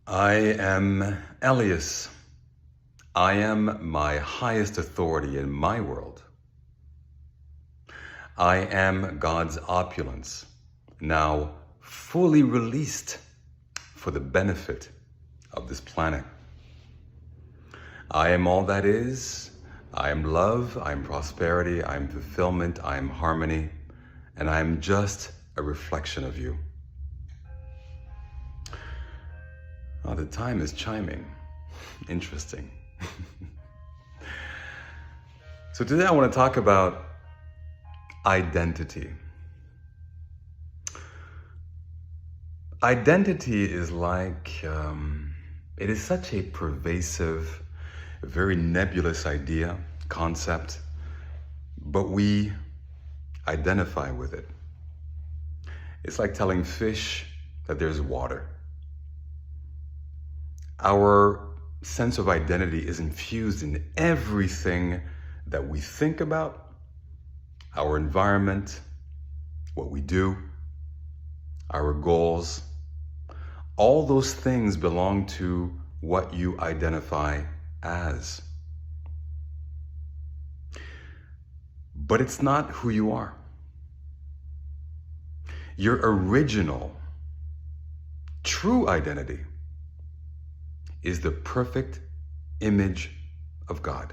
I am Elias. I am my highest authority in my world. I am God's opulence, now fully released for the benefit of this planet. I am all that is. I am love, I am prosperity, I am fulfillment, I am harmony, and I am just a reflection of you. Oh, the time is chiming. Interesting. So today I want to talk about identity. Identity is it is such a pervasive, very nebulous idea, concept, but we identify with it. It's like telling fish that there's water. Our sense of identity is infused in everything that we think about, our environment, what we do, our goals. All those things belong to what you identify as. But it's not who you are. Your original, true identity is the perfect image of God.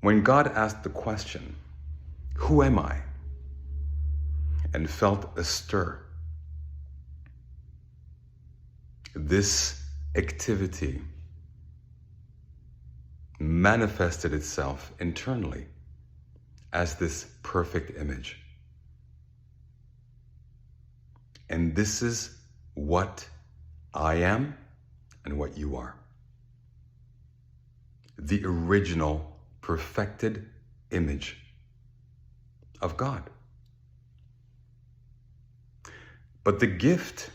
When God asked the question, "Who am I?" and felt a stir, this activity manifested itself internally as this perfect image. And this is what I am and what you are. The original perfected image of God. But the gift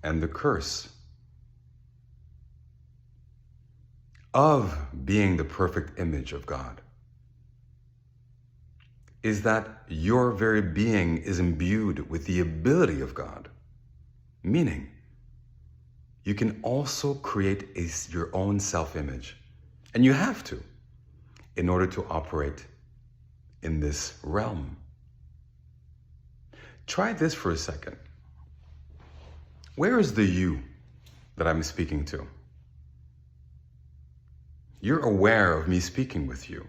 and the curse of being the perfect image of God is that your very being is imbued with the ability of God, meaning you can also create your own self-image, and you have to in order to operate in this realm. Try this for a second. Where is the you that I'm speaking to? You're aware of me speaking with you.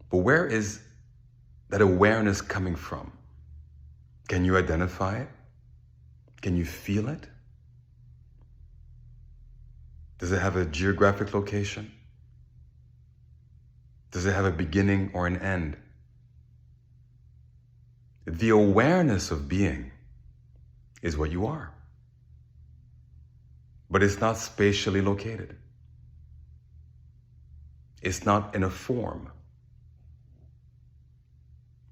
But where is that awareness coming from? Can you identify it? Can you feel it? Does it have a geographic location? Does it have a beginning or an end? The awareness of being is what you are. But it's not spatially located. It's not in a form.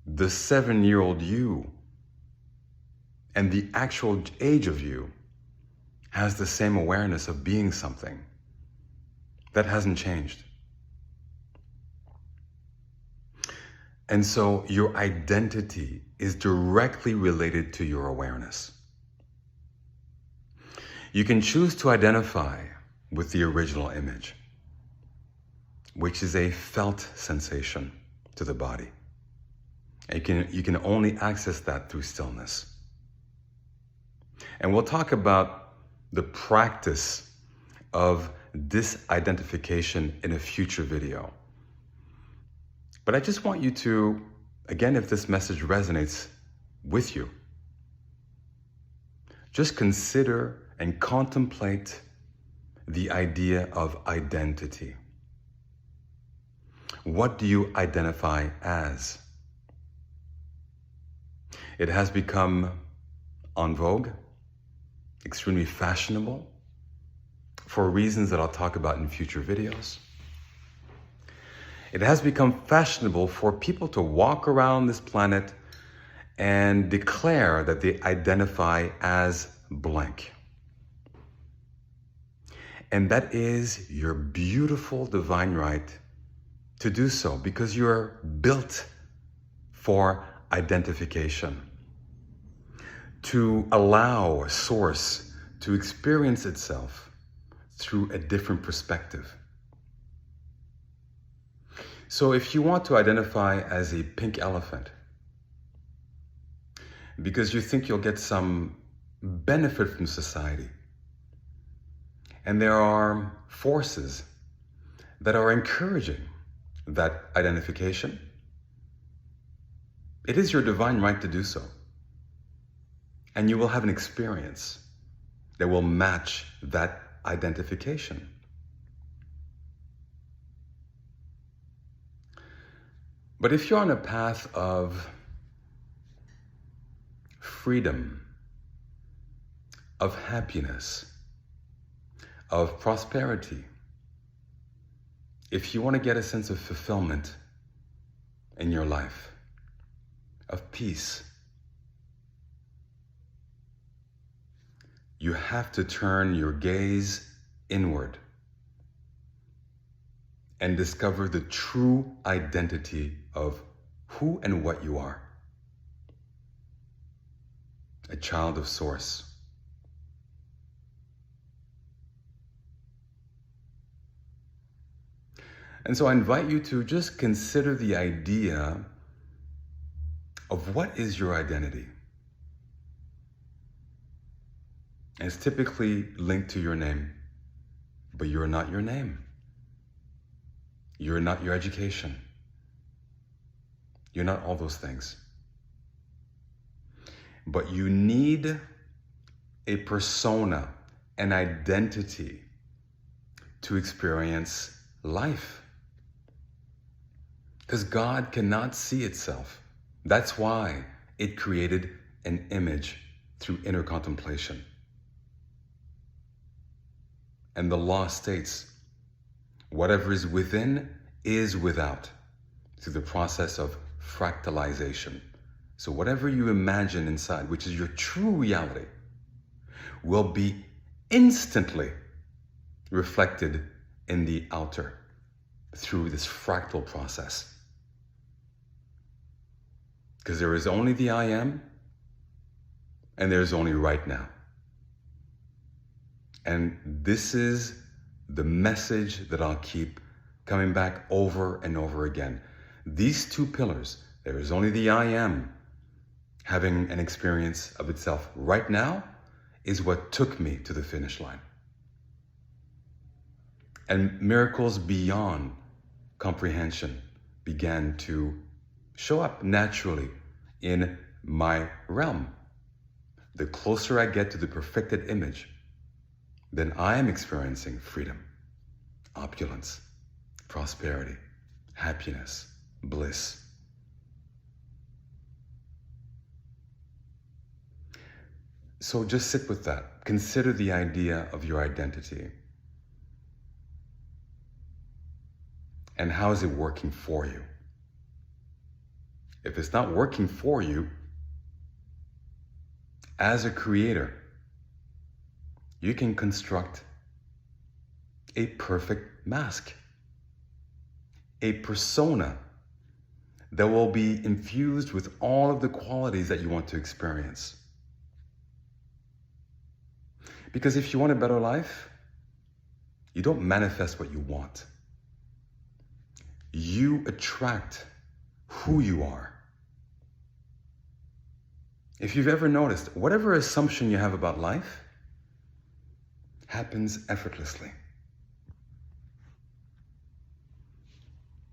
The 7-year-old you and the actual age of you has the same awareness of being something. That hasn't changed. And so your identity is directly related to your awareness. You can choose to identify with the original image, which is a felt sensation to the body. And you can only access that through stillness. And we'll talk about the practice of disidentification in a future video. But I just want you to, again, if this message resonates with you, just consider and contemplate the idea of identity. What do you identify as? It has become en vogue, extremely fashionable, for reasons that I'll talk about in future videos. It has become fashionable for people to walk around this planet and declare that they identify as blank. And that is your beautiful divine right to do so, because you're built for identification. to allow Source to experience itself through a different perspective. So if you want to identify as a pink elephant, because you think you'll get some benefit from society, and there are forces that are encouraging that identification, it is your divine right to do so. And you will have an experience that will match that identification. But if you're on a path of freedom, of happiness, of prosperity, if you want to get a sense of fulfillment in your life, of peace, you have to turn your gaze inward and discover the true identity of who and what you are. A child of Source. And so I invite you to just consider the idea of what is your identity. And it's typically linked to your name, but you're not your name. You're not your education. You're not all those things. But you need a persona, an identity to experience life. Because God cannot see itself. That's why it created an image through inner contemplation. And the law states, whatever is within is without, through the process of fractalization. So whatever you imagine inside, which is your true reality, will be instantly reflected in the outer through this fractal process. Because there is only the I am, and there's only right now. And this is the message that I'll keep coming back over and over again. These two pillars, there is only the I am having an experience of itself right now, is what took me to the finish line. And miracles beyond comprehension began to show up naturally in my realm. The closer I get to the perfected image, then I am experiencing freedom, opulence, prosperity, happiness, bliss. So just sit with that. Consider the idea of your identity. And how is it working for you? If it's not working for you, as a creator, you can construct a perfect mask, a persona that will be infused with all of the qualities that you want to experience. Because if you want a better life, you don't manifest what you want. You attract who you are. If you've ever noticed, whatever assumption you have about life happens effortlessly.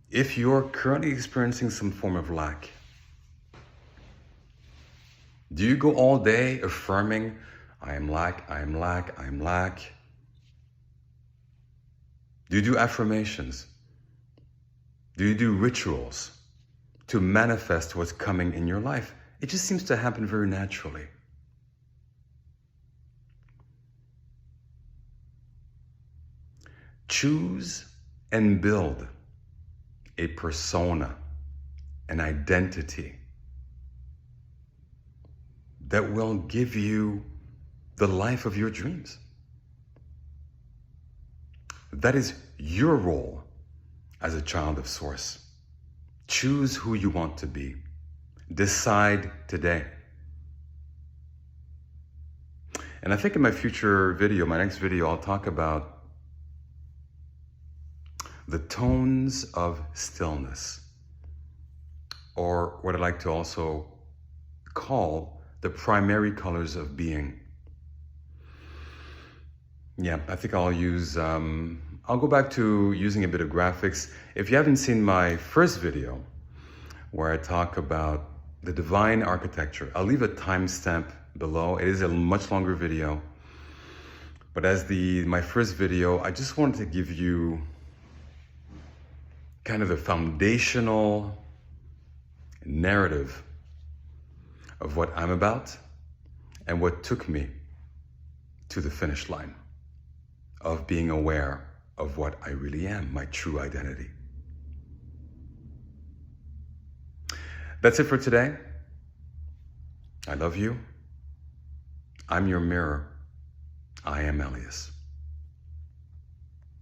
If you're currently experiencing some form of lack, do you go all day affirming, I am lack, I am lack, I am lack? Do you do affirmations? Do you do rituals to manifest what's coming in your life? It just seems to happen very naturally. Choose and build a persona, an identity that will give you the life of your dreams. That is your role as a child of Source. Choose who you want to be. Decide today. And I think in my future video, my next video, I'll talk about the tones of stillness, or what I like to also call the primary colors of being. Yeah, I think I'll use, I'll go back to using a bit of graphics. If you haven't seen my first video where I talk about the divine architecture, I'll leave a timestamp below. It is a much longer video, but as my first video, I just wanted to give you kind of the foundational narrative of what I'm about and what took me to the finish line of being aware of what I really am, my true identity. That's it for today. I love you. I'm your mirror. I am Elias.